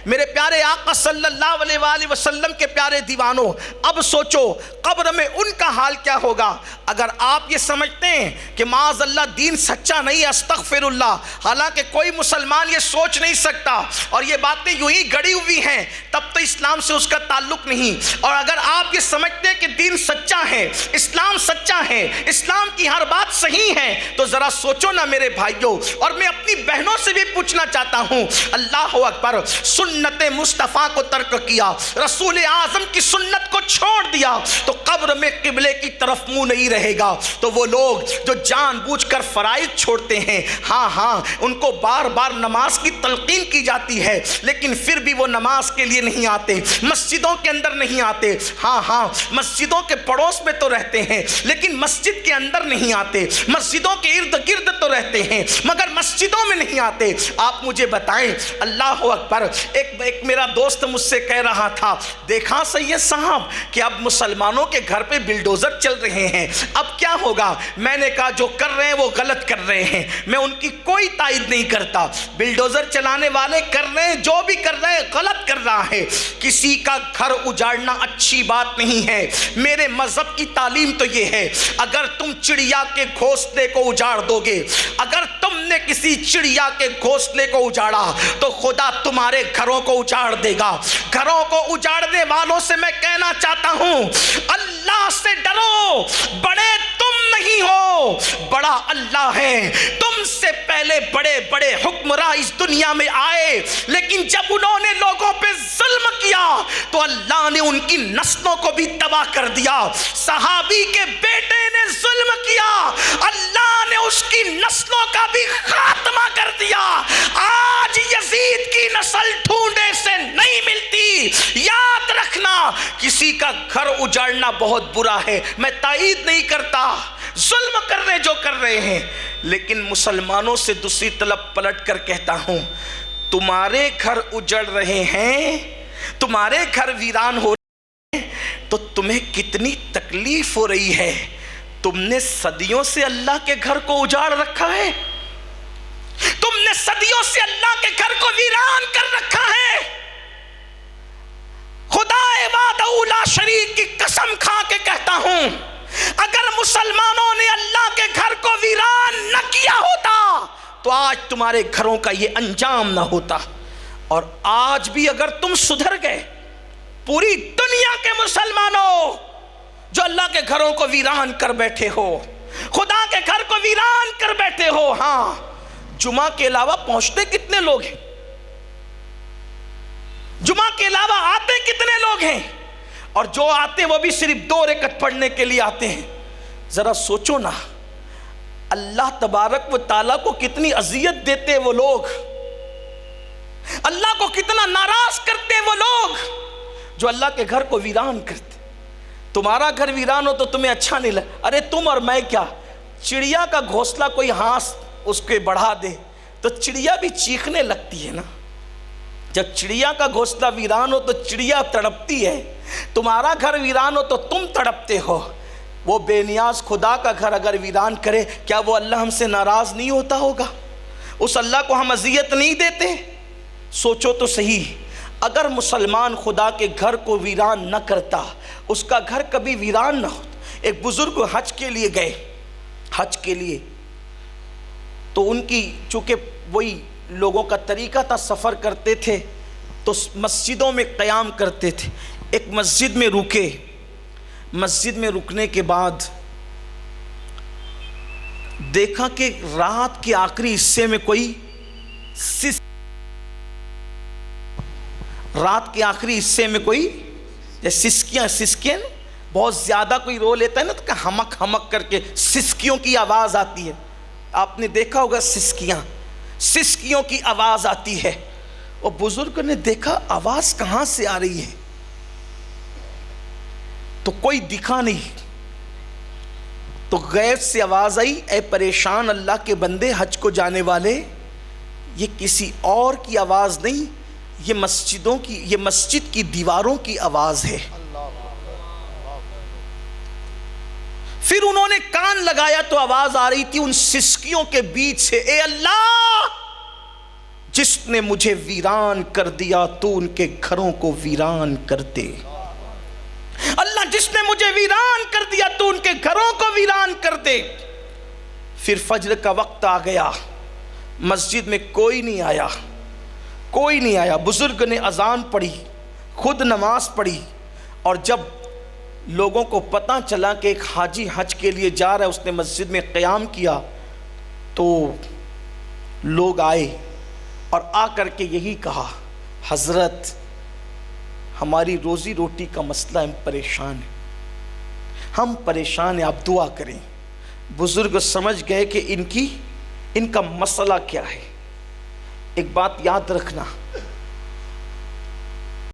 میرے پیارے آقا صلی اللہ علیہ وآلہ وسلم کے پیارے دیوانوں، اب سوچو قبر میں ان کا حال کیا ہوگا۔ اگر آپ یہ سمجھتے ہیں کہ معاذ اللہ دین سچا نہیں، استغفر اللہ، حالانکہ کوئی مسلمان یہ سوچ نہیں سکتا اور یہ باتیں یوں ہی گڑی ہوئی ہیں، تب تو اسلام سے اس کا تعلق نہیں۔ اور اگر آپ یہ سمجھتے ہیں کہ دین سچا ہے، اسلام سچا ہے، اسلام کی ہر بات صحیح ہے، تو ذرا سوچو نا میرے بھائیوں۔ اور میں اپنی بہنوں سے بھی پوچھنا چاہتا ہوں، اللہ اکبر، سنت مصطفیٰ کو ترک کیا، رسول اعظم کی سنت کو چھوڑ دیا تو قبر میں قبلے کی طرف منہ نہیں رہے گا۔ تو وہ لوگ جو جان بوجھ کر فرائض چھوڑتے ہیں، ہاں ان کو بار بار نماز کی تلقین کی جاتی ہے، لیکن پھر بھی وہ نماز کے لیے نہیں آتے، مسجدوں کے اندر نہیں آتے۔ ہاں مسجدوں کے پڑوس میں تو رہتے ہیں لیکن مسجد کے اندر نہیں آتے، مسجدوں کے ارد گرد تو رہتے ہیں مگر مسجدوں میں نہیں آتے۔ آپ مجھے بتائیں، اللہ اکبر، ایک میرا دوست مجھ سے کہہ رہا تھا، دیکھا سید صاحب کہ اب مسلمانوں کے گھر پہ بلڈوزر چل رہے ہیں، اب کیا ہوگا؟ میں نے کہا جو کر رہے ہیں وہ غلط کر رہے ہیں، میں ان کی کوئی تائید نہیں کرتا۔ بلڈوزر چلانے والے کر رہے ہیں، جو بھی کر رہے ہیں غلط کر رہا ہے۔ کسی کا گھر اجاڑنا اچھی بات نہیں ہے۔ میرے مذہب کی تعلیم تو یہ ہے، اگر تم چڑیا کے گھونسلے کو اجاڑ دو گے، اگر تم نے کسی چڑیا کے گھونسلے کو اجاڑا تو خدا تمہارے گھروں کو اجاڑ دے گا۔ گھروں کو اجاڑنے والوں سے میں کہنا چاہتا ہوں، اللہ سے ڈرو، بڑے تم نہیں ہو، بڑا اللہ ہے۔ تم سے پہلے بڑے بڑے حکمراں اس دنیا میں آئے، لیکن جب انہوں نے لوگوں پہ ظلم کیا تو اللہ نے ان کی نسلوں کو بھی تباہ کر دیا۔ صحابی کے بیٹے نے ظلم کیا، اللہ نے اس کی نسلوں کا بھی خاتمہ کر دیا۔ آج یزید کی نسل ڈھونڈے سے نہیں ملتی۔ یاد رکھنا، کسی کا گھر اجاڑنا بہت برا ہے، میں تائید نہیں کرتا، ظلم کر رہے جو کر رہے ہیں، لیکن مسلمانوں سے دوسری طرف پلٹ کر کہتا ہوں، تمہارے گھر اجڑ رہے ہیں، تمہارے گھر ویران ہو رہے ہیں تو تمہیں کتنی تکلیف ہو رہی ہے۔ تم نے صدیوں سے اللہ کے گھر کو اجاڑ رکھا ہے، تم نے صدیوں سے اللہ کے گھر کو ویران کر رکھا ہے۔ خدا وحدہ لا شریک کی قسم کھا کے کہتا ہوں، اگر مسلمانوں نے اللہ کے گھر کو ویران نہ کیا ہوتا تو آج تمہارے گھروں کا یہ انجام نہ ہوتا۔ اور آج بھی اگر تم سدھر گئے، پوری دنیا کے مسلمانوں جو اللہ کے گھروں کو ویران کر بیٹھے ہو، خدا کے گھر کو ویران کر بیٹھے ہو، ہاں جمعہ کے علاوہ پہنچتے کتنے لوگ ہیں؟ جمعہ کے علاوہ آتے کتنے لوگ ہیں؟ اور جو آتے وہ بھی صرف 2 رکعت پڑھنے کے لیے آتے ہیں۔ ذرا سوچو نا، اللہ تبارک و تعالیٰ کو کتنی اذیت دیتے وہ لوگ، اللہ کو کتنا ناراض کرتے وہ لوگ جو اللہ کے گھر کو ویران کرتے۔ تمہارا گھر ویران ہو تو تمہیں اچھا نہیں لگا، ارے تم اور میں کیا، چڑیا کا گھونسلہ کوئی ہانس اس کے بڑھا دے تو چڑیا بھی چیخنے لگتی ہے نا۔ جب چڑیا کا گھونسلہ ویران ہو تو چڑیا تڑپتی ہے، تمہارا گھر ویران ہو تو تم تڑپتے ہو۔ وہ بے نیاز خدا کا گھر اگر ویران کرے، کیا وہ اللہ ہم سے ناراض نہیں ہوتا ہوگا؟ اس اللہ کو ہم اذیت نہیں دیتے؟ سوچو تو صحیح، اگر مسلمان خدا کے گھر کو ویران نہ کرتا، اس کا گھر کبھی ویران نہ ہوتا۔ ایک بزرگ حج کے لیے گئے، حج کے لیے، تو ان کی چونکہ وہی لوگوں کا طریقہ تھا، سفر کرتے تھے تو مسجدوں میں قیام کرتے تھے۔ ایک مسجد میں رکے، مسجد میں رکنے کے بعد دیکھا کہ رات کے آخری حصے میں کوئی رات کے آخری حصے میں کوئی سسکیاں بہت زیادہ کوئی رو لیتا ہے نا تو ہمک ہمک کر کے سسکیوں کی آواز آتی ہے۔ آپ نے دیکھا ہوگا سسکیوں کی آواز آتی ہے۔ اور بزرگ نے دیکھا آواز کہاں سے آ رہی ہے تو کوئی دکھا نہیں، تو غیب سے آواز آئی، اے پریشان اللہ کے بندے، حج کو جانے والے، یہ کسی اور کی آواز نہیں، یہ مسجد کی دیواروں کی آواز ہے۔ پھر انہوں نے کان لگایا تو آواز آ رہی تھی ان سسکیوں کے بیچ سے، اے اللہ جس نے مجھے ویران کر دیا تو ان کے گھروں کو ویران کر دے۔ اللہ جس نے مجھے ویران کر دیا تو ان کے گھروں کو ویران کر دے۔ پھر فجر کا وقت آ گیا، مسجد میں کوئی نہیں آیا، کوئی نہیں آیا۔ بزرگ نے اذان پڑھی، خود نماز پڑھی، اور جب لوگوں کو پتہ چلا کہ ایک حاجی حج کے لیے جا رہا ہے، اس نے مسجد میں قیام کیا، تو لوگ آئے اور آ کر کے یہی کہا، حضرت ہماری روزی روٹی کا مسئلہ، ہم پریشان ہیں، ہم پریشان ہیں، آپ دعا کریں۔ بزرگ سمجھ گئے کہ ان کا مسئلہ کیا ہے۔ ایک بات یاد رکھنا،